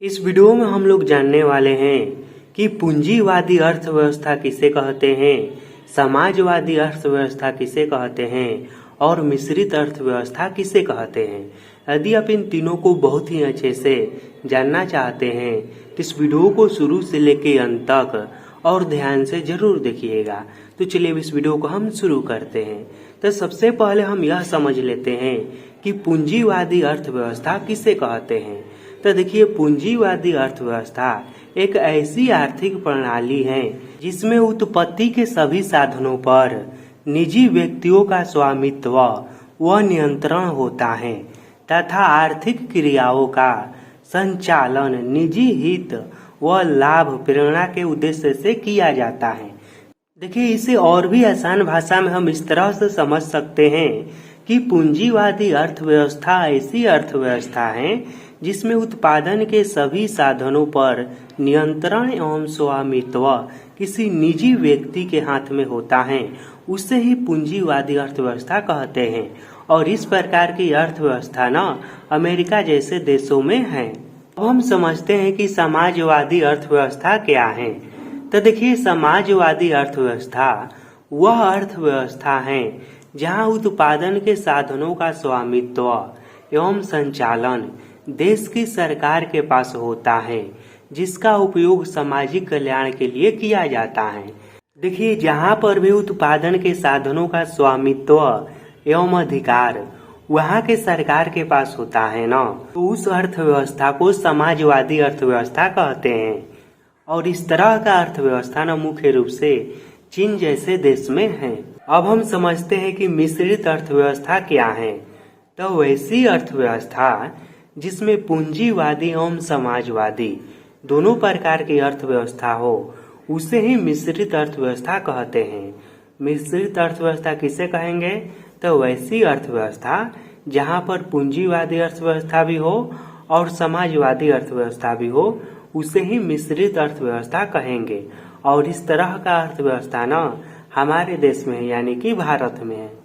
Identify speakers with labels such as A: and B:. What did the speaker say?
A: इस वीडियो में हम लोग जानने वाले हैं कि पूंजीवादी अर्थव्यवस्था किसे कहते हैं, समाजवादी अर्थव्यवस्था किसे कहते हैं और मिश्रित अर्थव्यवस्था किसे कहते हैं। यदि आप इन तीनों को बहुत ही अच्छे से जानना चाहते हैं तो इस वीडियो को शुरू से लेकर अंत तक और ध्यान से जरूर देखिएगा। तो चलिए इस वीडियो को हम शुरू करते हैं। तो सबसे पहले हम यह समझ लेते हैं कि पूंजीवादी अर्थव्यवस्था किसे कहते हैं। तो देखिए, पूंजीवादी अर्थव्यवस्था एक ऐसी आर्थिक प्रणाली है जिसमें उत्पत्ति के सभी साधनों पर निजी व्यक्तियों का स्वामित्व व नियंत्रण होता है तथा आर्थिक क्रियाओं का संचालन निजी हित व लाभ प्रेरणा के उद्देश्य से किया जाता है। देखिए, इसे और भी आसान भाषा में हम इस तरह से समझ सकते हैं कि पूंजीवादी अर्थव्यवस्था ऐसी अर्थव्यवस्था है जिसमें उत्पादन के सभी साधनों पर नियंत्रण एवं स्वामित्व किसी निजी व्यक्ति के हाथ में होता है, उसे ही पूंजीवादी अर्थव्यवस्था कहते हैं। और इस प्रकार की अर्थव्यवस्था न अमेरिका जैसे देशों में है। अब हम समझते हैं कि समाजवादी अर्थव्यवस्था क्या है। तो देखिए, समाजवादी अर्थव्यवस्था वह अर्थव्यवस्था है जहां उत्पादन के साधनों का स्वामित्व एवं संचालन देश की सरकार के पास होता है, जिसका उपयोग सामाजिक कल्याण के लिए किया जाता है। देखिए, जहां पर भी उत्पादन के साधनों का स्वामित्व एवं अधिकार वहां के सरकार के पास होता है ना, तो उस अर्थव्यवस्था को समाजवादी अर्थव्यवस्था कहते हैं। और इस तरह का अर्थव्यवस्था न मुख्य रूप से चीन जैसे देश में है। अब हम समझते हैं कि मिश्रित अर्थव्यवस्था क्या है। तो वैसी अर्थव्यवस्था जिसमें पूंजीवादी एवं समाजवादी दोनों प्रकार की अर्थव्यवस्था हो, उसे ही मिश्रित अर्थव्यवस्था कहते हैं। मिश्रित अर्थव्यवस्था किसे कहेंगे? तो वैसी अर्थव्यवस्था जहां पर पूंजीवादी अर्थव्यवस्था भी हो और समाजवादी अर्थव्यवस्था भी हो, उसे ही मिश्रित अर्थव्यवस्था कहेंगे। और इस तरह का अर्थव्यवस्था न हमारे देश में है, यानी कि भारत में है।